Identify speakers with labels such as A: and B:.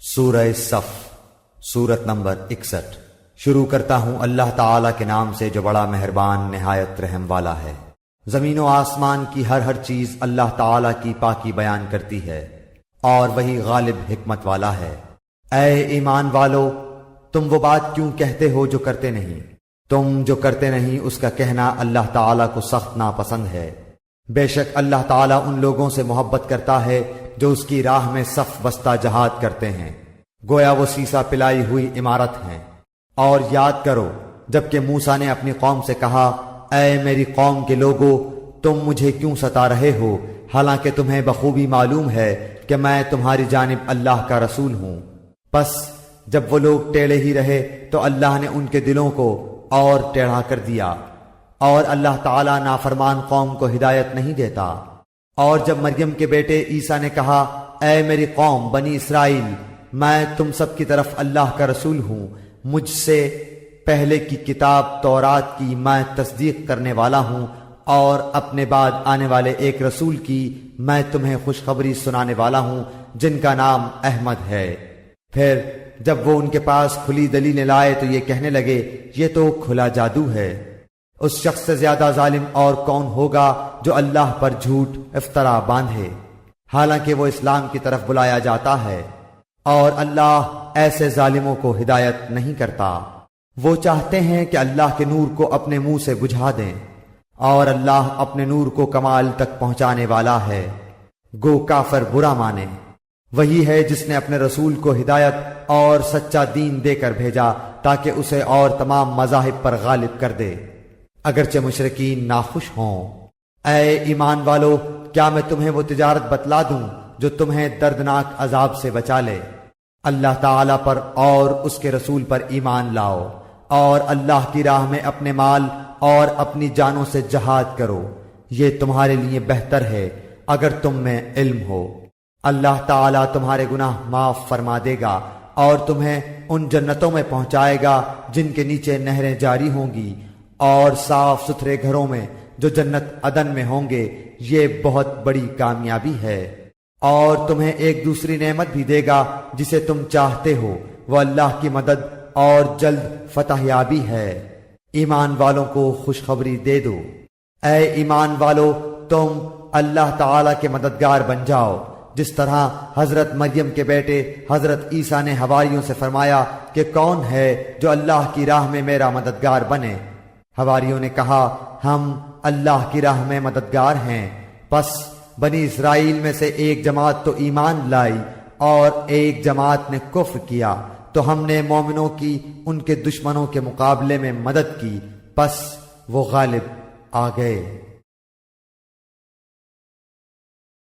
A: سورہ صف سورت نمبر 61۔ شروع کرتا ہوں اللہ تعالیٰ کے نام سے جو بڑا مہربان نہایت رحم والا ہے۔ زمین و آسمان کی ہر چیز اللہ تعالیٰ کی پاکی بیان کرتی ہے اور وہی غالب حکمت والا ہے۔ اے ایمان والو، تم وہ بات کیوں کہتے ہو جو کرتے نہیں؟ تم جو کرتے نہیں اس کا کہنا اللہ تعالیٰ کو سخت ناپسند ہے۔ بے شک اللہ تعالیٰ ان لوگوں سے محبت کرتا ہے جو اس کی راہ میں صف بستہ جہاد کرتے ہیں، گویا وہ سیسا پلائی ہوئی عمارت ہیں۔ اور یاد کرو جبکہ موسیٰ نے اپنی قوم سے کہا، اے میری قوم کے لوگو، تم مجھے کیوں ستا رہے ہو حالانکہ تمہیں بخوبی معلوم ہے کہ میں تمہاری جانب اللہ کا رسول ہوں۔ پس جب وہ لوگ ٹیڑے ہی رہے تو اللہ نے ان کے دلوں کو اور ٹیڑھا کر دیا، اور اللہ تعالیٰ نافرمان قوم کو ہدایت نہیں دیتا۔ اور جب مریم کے بیٹے عیسیٰ نے کہا، اے میری قوم بنی اسرائیل، میں تم سب کی طرف اللہ کا رسول ہوں، مجھ سے پہلے کی کتاب تورات کی میں تصدیق کرنے والا ہوں، اور اپنے بعد آنے والے ایک رسول کی میں تمہیں خوشخبری سنانے والا ہوں جن کا نام احمد ہے۔ پھر جب وہ ان کے پاس کھلی دلیلیں لائے تو یہ کہنے لگے، یہ تو کھلا جادو ہے۔ اس شخص سے زیادہ ظالم اور کون ہوگا جو اللہ پر جھوٹ افطرا باندھے، حالانکہ وہ اسلام کی طرف بلایا جاتا ہے، اور اللہ ایسے ظالموں کو ہدایت نہیں کرتا۔ وہ چاہتے ہیں کہ اللہ کے نور کو اپنے منہ سے بجھا دیں، اور اللہ اپنے نور کو کمال تک پہنچانے والا ہے۔ گو کافر برا مانے، وہی ہے جس نے اپنے رسول کو ہدایت اور سچا دین دے کر بھیجا تاکہ اسے اور تمام مذاہب پر غالب کر دے، اگرچہ مشرکین ناخوش ہوں۔ اے ایمان والو، کیا میں تمہیں وہ تجارت بتلا دوں جو تمہیں دردناک عذاب سے بچا لے؟ اللہ تعالیٰ پر اور اس کے رسول پر ایمان لاؤ، اور اللہ کی راہ میں اپنے مال اور اپنی جانوں سے جہاد کرو، یہ تمہارے لیے بہتر ہے اگر تم میں علم ہو۔ اللہ تعالیٰ تمہارے گناہ معاف فرما دے گا اور تمہیں ان جنتوں میں پہنچائے گا جن کے نیچے نہریں جاری ہوں گی، اور صاف ستھرے گھروں میں جو جنت عدن میں ہوں گے۔ یہ بہت بڑی کامیابی ہے۔ اور تمہیں ایک دوسری نعمت بھی دے گا جسے تم چاہتے ہو، وہ اللہ کی مدد اور جلد فتح یابی ہے۔ ایمان والوں کو خوشخبری دے دو۔ اے ایمان والو، تم اللہ تعالیٰ کے مددگار بن جاؤ، جس طرح حضرت مریم کے بیٹے حضرت عیسیٰ نے حواریوں سے فرمایا کہ کون ہے جو اللہ کی راہ میں میرا مددگار بنے؟ حواریوں نے کہا، ہم اللہ کی راہ میں مددگار ہیں۔ پس بنی اسرائیل میں سے ایک جماعت تو ایمان لائی اور ایک جماعت نے کفر کیا، تو ہم نے مومنوں کی ان کے دشمنوں کے مقابلے میں مدد کی، پس وہ غالب آ گئے۔